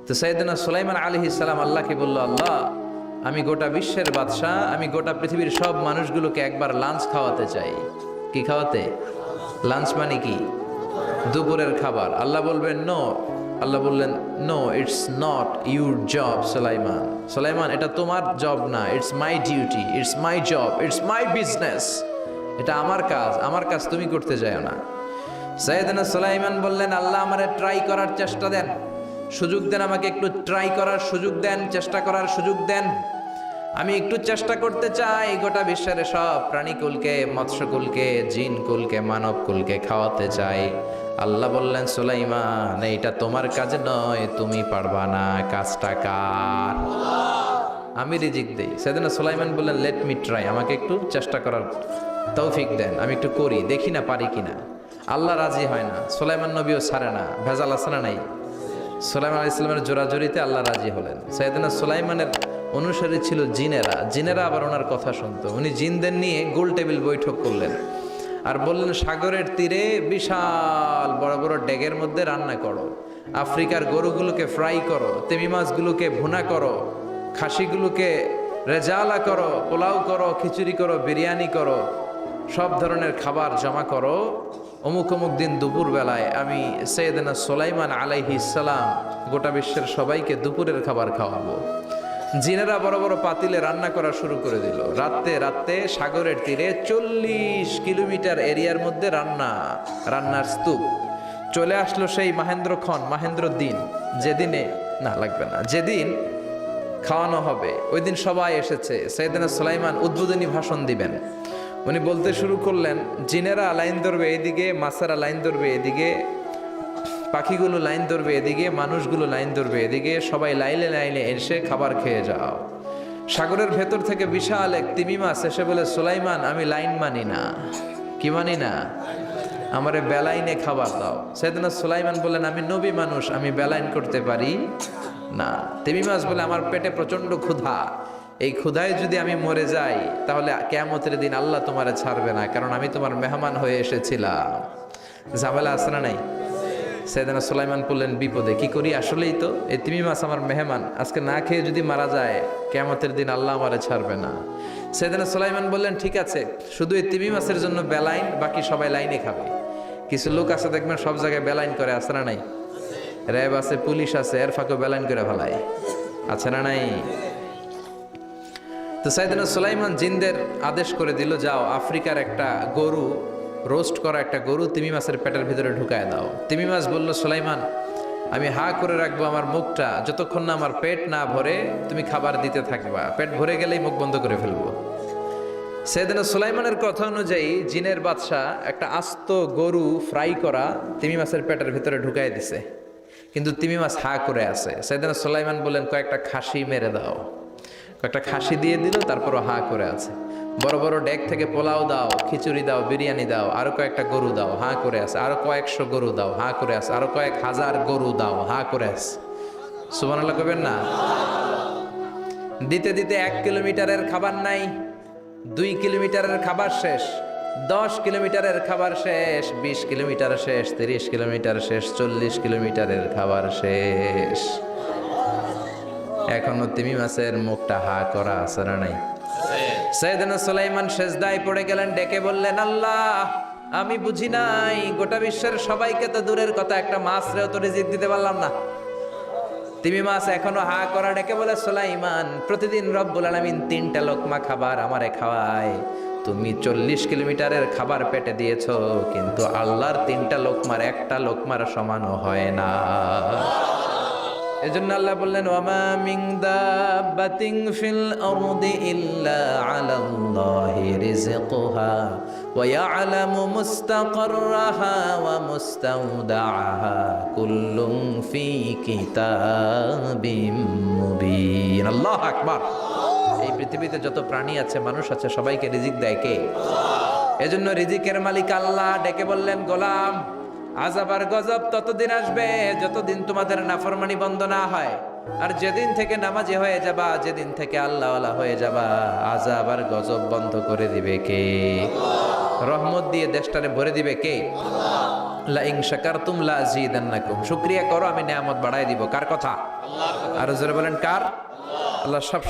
তো সাইয়েদনা সুলাইমান আলাইহিস সালাম আল্লাহকে বলল, আল্লাহ আমি গোটা বিশ্বের বাদশাহ, আমি গোটা পৃথিবীর সব মানুষগুলোকে একবার লাঞ্চ খাওয়াতে চাই। কি খাওয়াতে? লাঞ্চ মানে কি? দুপুরের খাবার। আল্লাহ বলবেন নো। আল্লাহ বললেন no, it's not your job Sulaiman. Sulaiman এটা তোমার জব না, it's my duty, it's my job, it's my business. এটা আমার কাজ, আমার কাজ তুমি করতে যাও না। সাইয়েদনা সুলাইমান বললেন, আল্লাহ আমারে ট্রাই করার চেষ্টা দেন, সুযোগ দেন, আমাকে একটু ট্রাই করার সুযোগ দেন, চেষ্টা করার সুযোগ দেন। আমি একটু চেষ্টা করতে চাই গোটা বিশ্বের সব প্রাণীকুলকে, মৎস্যকুলকে, জিনকুলকে, মানবকুলকে খাওয়াতে চাই। আল্লাহ বললেন, সুলাইমান এইটা তোমার কাজ নয়, তুমি পারবা না, কাজটা কার? আমি রিজিক দেই। সেদিন সুলাইমান বললেন, লেট মি ট্রাই, আমাকে একটু চেষ্টা করার তৌফিক দেন, আমি একটু করি, দেখি না পারি কিনা। আল্লাহ রাজি হয় না, সুলাইমান নবীও ছাড়ে না। ভেজাল আছে না নাই? সুলাইমান আলাইহিস সালামের জোরাজুরিতে আল্লাহ রাজি হলেন। সাইয়েদনা সুলাইমানের অনুসারী ছিল জিনেরা। জিনেরা আবার ওনার কথা শুনতো। উনি জিনদের নিয়ে গোল টেবিল বৈঠক করলেন আর বললেন, সাগরের তীরে বিশাল বড় বড় ডেগের মধ্যে রান্না করো, আফ্রিকার গরুগুলোকে ফ্রাই করো, তিমি মাছগুলোকে ভুনা করো, খাসিগুলোকে রেজালা করো, পোলাও করো, খিচুড়ি করো, বিরিয়ানি করো, সব ধরনের খাবার জমা করো। অমুক অমুক দিন দুপুর বেলায় আমি সাইয়েদনা সুলাইমান আলাইহিস সালাম গোটা বিশ্বের সবাইকে দুপুরের খাবার খাওয়াবো। জিনেরা বড় বড় পাতিলে রান্না করা শুরু করে দিল। রাতে সাগরের তীরে 40 কিলোমিটার এরিয়ার মধ্যে রান্নার স্তূপ। চলে আসলো সেই মাহেন্দ্র দিন, যেদিন খাওয়ানো হবে। ওই দিন সবাই এসেছে। সাইয়েদনা সুলাইমান উদ্বোধনী ভাষণ দিবেন। উনি বলতে শুরু করলেন, জিনেরা লাইন ধরবে এদিকে, মাছেরা লাইন ধরবে এদিকে, পাখিগুলো লাইন ধরবে এদিকে, মানুষগুলো লাইন ধরবে এদিকে, সবাই লাইনে লাইনে এসে খাবার খেয়ে যাও। সাগরের ভেতর থেকে বিশাল এক তিমি মাছ এসে বলে, সুলাইমান আমি লাইন মানি না। কি মানি না? আমারে বেলাইনে খাবার দাও। সাইয়েদনা সুলাইমান বললেন, আমি নবী মানুষ, আমি বেলাইন করতে পারি না। তিমি মাছ বলে, আমার পেটে প্রচন্ড ক্ষুধা, এই ক্ষুধায় যদি আমি মরে যাই তাহলে কিয়ামতের দিন আল্লাহ তোমারে ছাড়বে না, কারণ আমি তোমার মেহমান হয়ে এসেছিলাম। ঝামেলা আছে না নাই? সাইয়েদনা সুলাইমান বললেন, বিপদে কি করি? আসলেই তো এই তিমি মাছ আমার মেহমান, আজকে না খেয়ে যদি মারা যায় কিয়ামতের দিন আল্লাহ আমারে ছাড়বে না। সাইয়েদনা সুলাইমান বললেন, ঠিক আছে, শুধু এই তিমি মাছের জন্য বেলাইন, বাকি সবাই লাইনে খাবে। কিছু লোক আছে দেখবেন সব জায়গায় বেলাইন করে, আছে না নাই? র্যাব আছে, পুলিশ আছে, এর ফাঁকে বেলাইন করে ফেলায়, আছে না নাই? তো সাইয়েদনা সুলাইমান জিনদের আদেশ করে দিল, যাও আফ্রিকার একটা গরু, রোস্ট করা একটা গরু তিমি মাছের পেটের ভিতরে ঢুকায় দাও। তিমি মাছ বলল, সুলাইমান আমি হা করে রাখবো আমার মুখটা, যতক্ষণ না আমার পেট না ভরে তুমি খাবার দিতে থাকবা, পেট ভরে গেলেই মুখ বন্ধ করে ফেলবো। সাইয়েদনা সুলাইমানের কথা অনুযায়ী জিনের বাদশাহ একটা আস্ত গরু ফ্রাই করা তিমি মাছের পেটের ভিতরে ঢুকাই দিছে, কিন্তু তিমি মাছ হা করে আছে। সাইয়েদনা সুলাইমান বললেন, কয়েকটা খাসি মেরে দাও। একটা খাসি দিয়ে দিল, তারপরও হা করে আছে। বড় বড় ডেক থেকে পোলাও দাও, খিচুড়ি দাও, বিরিয়ানি দাও, আরো কয়েকটা গরু দাও, হা করে আছে। আরো কয়েকশো গরু দাও, হা করে আছে। আরো কয়েক হাজার গরু দাও, হা করে আছে। সুবহানাল্লাহ কইবেন না? দিতে দিতে 1 কিলোমিটারের খাবার নাই, 2 কিলোমিটারের খাবার শেষ, 10 কিলোমিটারের খাবার শেষ, 20 কিলোমিটার শেষ, 30 কিলোমিটার শেষ, 40 কিলোমিটারের খাবার শেষ। এখনো তিমি মাছের মুখটা হা করা আছে না নাই? সাইয়েদনা সুলাইমান সেজদায় পড়ে গেলেন, ডেকে বললেন, আল্লাহ আমি বুঝি নাই, গোটা বিশ্বের সবাইকে তো দূরের কথা, একটা মাছরেও তো রিজিক দিতে পারলাম না। তিমি মাছ এখনো হা করা, ডেকে বলে, সুলাইমান প্রতিদিন রব্বুল আলামিন 3টা লোকমা খাবার আমারে খাওয়ায়, তুমি 40 কিলোমিটারের খাবার পেটে দিয়েছো, কিন্তু আল্লাহর 3টা লোকমার একটা লোকমার সমানও হয় না। এজন্য আল্লাহ বললেন, ওয়ামা মিন দাব্বাতিন ফিল আরদি ইল্লা আলাল্লাহি রিজকুহা ওয়া ইয়ালামু মুস্তাকাররাহা ওয়া মুস্তাওদাআহা কুল্লুন ফি কিতাবিম মুবিন। আল্লাহু আকবার। এই পৃথিবীতে যত প্রাণী আছে, মানুষ আছে, সবাইকে রিজিক দেয় কে? এজন্য রিজিকের মালিক আল্লাহ। ডেকে বললেন, গোলাম আযাব আর গজব ততদিন আসবে যতদিন তোমাদের নাফরমানি বন্ধ না হয়, আর যেদিন থেকে নামাজি হয়ে যাবা, যেদিন থেকে আল্লাহওয়ালা হয়ে যাবা, আযাব আর গজব বন্ধ করে দিবে কে? রহমত দিয়ে দেশটারে ভরে দিবে কে? লা ইন শাকারতুম লা আযীদান্নাকুম, শুকরিয়া করো আমি নিয়ামত বাড়ায় দিব। কার কথা? আল্লাহর কথা। আর জোরে বলেন কার? আল্লাহ সব